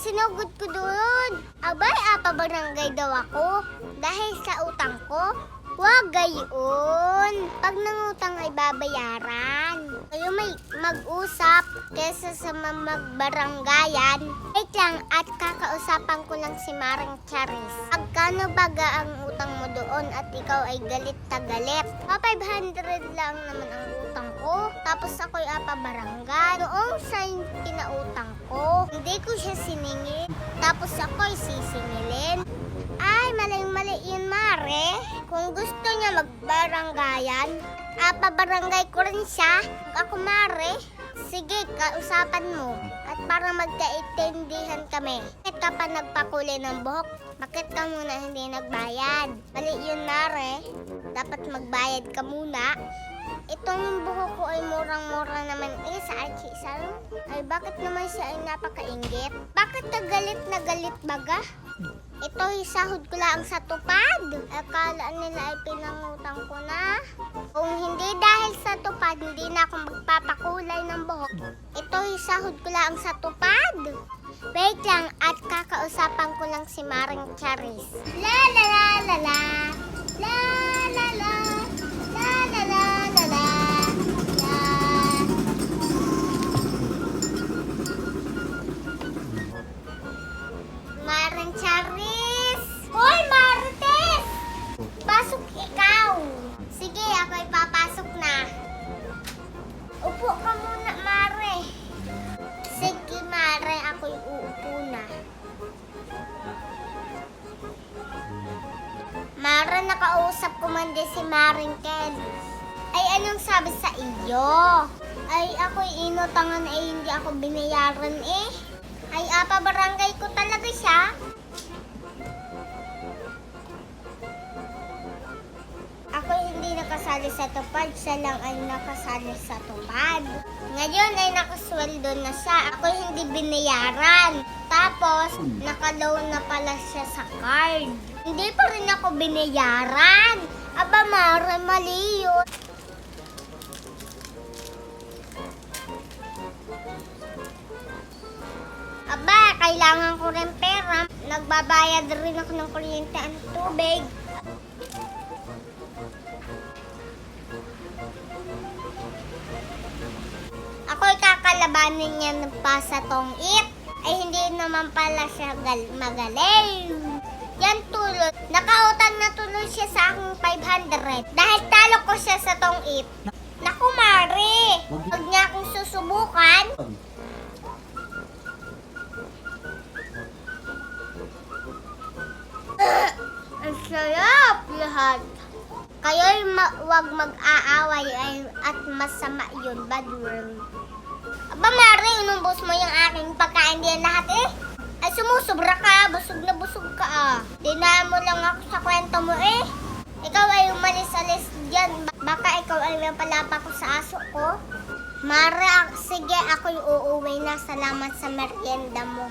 sinugod ko doon. Abay, apa barangay daw ako. Dahil sa utang ko. Huwag gayon. Pag nangutang ay babayaran. Kayo may mag-usap kesa sa magbaranggayan. Wait lang at kakausapan ko lang si Maring Charis. Pagkano baga ang utang mo doon at ikaw ay galit na galit? 500 lang naman ang utang ko. Tapos ako'y barangay. Noong siya yung pinautang ko, hindi ko siya siningil. Tapos ako'y sisingilin. Ay, maling-mali yun, Mare. Kung gusto niya magbaranggayan, pabarangay ko rin siya. Ako, Mare. Sige, kausapan mo. At para magkaintindihan kami. Bakit ka pa nagpakulay ng buhok? Bakit ka muna hindi nagbayad? Mali yun, Mare. Dapat magbayad ka muna. Itong buhok ko ay murang-mura naman sa Archie Salon. Ay, bakit naman siya ay napakainggit? Bakit ka galit na galit baga? Ito, sahod ko lang sa tupad. Akala nila ay pinangutang ko na. Kung hindi dahil sa tupad, hindi na ako magpapakulay ng buhok. Ito, sahod ko lang sa tupad. Wait lang at kakausapan ko lang si Maring Charis. La la la la la. La la la. La la la la la. La. Maring Charis! Hoy, Marites! Pasok ikaw! Sige, ako'y papasok na. Upo ka muna, Mare. Sige, Mare, ako'y uupo na. Mare, nakausap ko man din si Maring Kelly. Ay, anong sabi sa iyo? Ay, ako'y inutangan ay hindi ako binayaran eh. Ay, barangay ko talaga siya. Ako hindi nakasali sa tupad, siya lang ay nakasali sa tupad. Ngayon ay nakasweldo na siya, ako hindi binayaran. Tapos, nakaloan na pala siya sa card. Hindi pa rin ako binayaran. Aba, Mare, mali yun. Aba, kailangan ko rin pera. Nagbabayad rin ako ng kuryente at tubig. Ako'y kakalabanin niya pa sa tong-it. Ay hindi naman pala siya magaling. Yan tulad. Nakautang na tuloy siya sa aking 500. Dahil talo ko siya sa tong-it. Naku, Mare. Huwag niya akong susubukan. Ang sarap lahat. Kayo'y wag mag-aaway at masama yun, bad word. Aba, Mare, inumbos mo yung aking pagkain diyan lahat eh. Ay, sumusubra ka, busog na busog ka ah. Dinaan mo lang ako sa kwento mo eh. Ikaw ay umalis-alis dyan. Baka ikaw ay mapalapa ko sa aso ko. Mare, sige, ako'y uuwi na. Salamat sa merienda mo.